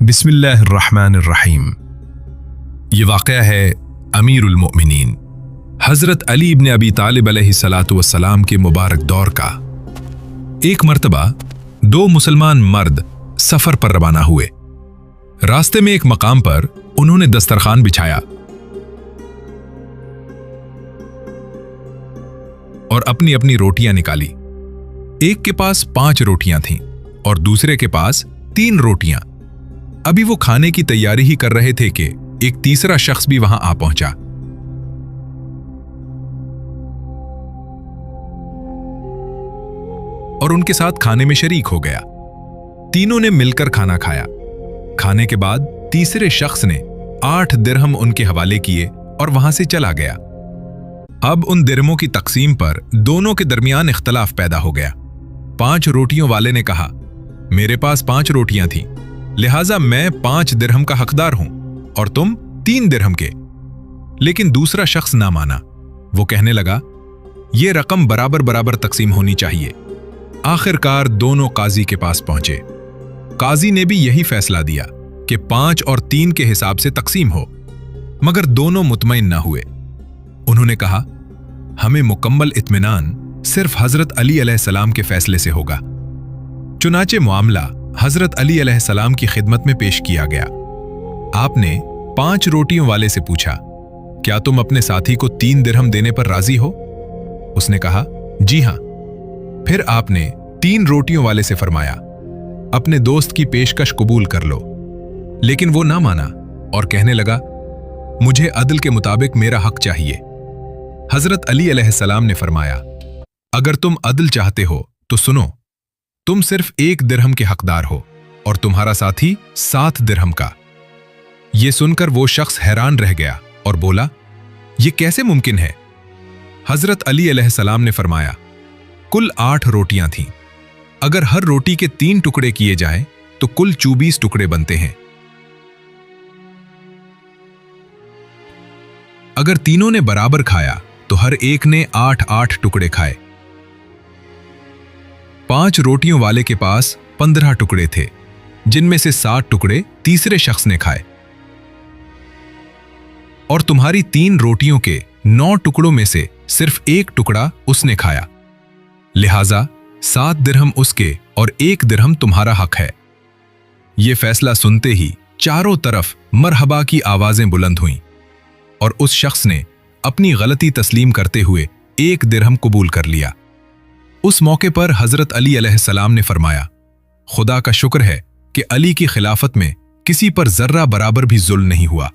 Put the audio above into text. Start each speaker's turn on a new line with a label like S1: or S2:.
S1: बिस्मिल्लाहिर्रहमानिर्रहीम। ये वाक़या है अमीरुल मोमिनीन हज़रत अली इब्न अबी तालिब अलैहिस्सलातु वस्सलाम के मुबारक दौर का। एक मर्तबा दो मुसलमान मर्द सफ़र पर रवाना हुए। रास्ते में एक मकाम पर उन्होंने दस्तरखान बिछाया और अपनी अपनी रोटियां निकाली। एक के पास 5 रोटियां थीं और दूसरे के पास 3 रोटियां। अभी वो खाने की तैयारी ही कर रहे थे कि एक तीसरा शख्स भी वहां आ पहुंचा। और उनके साथ खाने में शरीक हो गया। तीनों ने मिलकर खाना खाया। खाने के बाद तीसरे शख्स ने 8 दिरहम उनके हवाले किए और वहां से चला गया। अब उन दिरहमों की तकसीम पर दोनों के दरमियान इख्तलाफ पैदा हो गया। 5 रोटियों वाले ने कहा, मेरे पास 5 रोटियां थीं, लिहाजा मैं 5 दिरहम का हकदार हूं और तुम 3 दिरहम के। लेकिन दूसरा शख्स ना माना। वो कहने लगा, यह रकम बराबर बराबर तकसीम होनी चाहिए। आखिरकार दोनों काजी के पास पहुंचे। काजी ने भी यही फैसला दिया कि 5 और 3 के हिसाब से तकसीम हो, मगर दोनों मुतमईन न हुए। उन्होंने कहा, हमें मुकम्मल इत्मीनान सिर्फ हजरत अली अलैहिस्सलाम के फैसले से होगा। चुनाचे मामला हजरत अली अलैहिस्सलाम की खिदमत में पेश किया गया। आपने 5 रोटियों वाले से पूछा, क्या तुम अपने साथी को 3 दिरहम देने पर राजी हो? उसने कहा, जी हां। फिर आपने 3 रोटियों वाले से फरमाया, अपने दोस्त की पेशकश कबूल कर लो। लेकिन वो ना माना और कहने लगा, मुझे अदल के मुताबिक मेरा हक चाहिए। हजरत अली अलैहिस्सलाम ने फरमाया, अगर तुम अदल चाहते हो तो सुनो, तुम सिर्फ 1 दिरहम के हकदार हो और तुम्हारा साथी 7 दिरहम का। यह सुनकर वो शख्स हैरान रह गया और बोला, यह कैसे मुमकिन है? हजरत अली अलैहिस्सलाम ने फरमाया, कुल 8 रोटियां थीं। अगर हर रोटी के 3 टुकड़े किए जाएं तो कुल 24 टुकड़े बनते हैं। अगर तीनों ने बराबर खाया तो हर एक ने 8-8 टुकड़े खाए। 5 रोटियों वाले के पास 15 टुकड़े थे, जिनमें से 7 टुकड़े तीसरे शख्स ने खाए। और तुम्हारी 3 रोटियों के 9 टुकड़ों में से सिर्फ 1 टुकड़ा उसने खाया। लिहाजा 7 दिरहम उसके और 1 दिरहम तुम्हारा हक है। यह फैसला सुनते ही चारों तरफ मरहबा की आवाजें बुलंद हुईं और उस शख्स ने अपनी गलती तस्लीम करते हुए 1 दिरहम कबूल कर लिया। उस मौके पर हजरत अली अलैहिस्सलाम ने फरमाया, खुदा का शुक्र है कि अली की खिलाफत में किसी पर जर्रा बराबर भी जुल्म नहीं हुआ।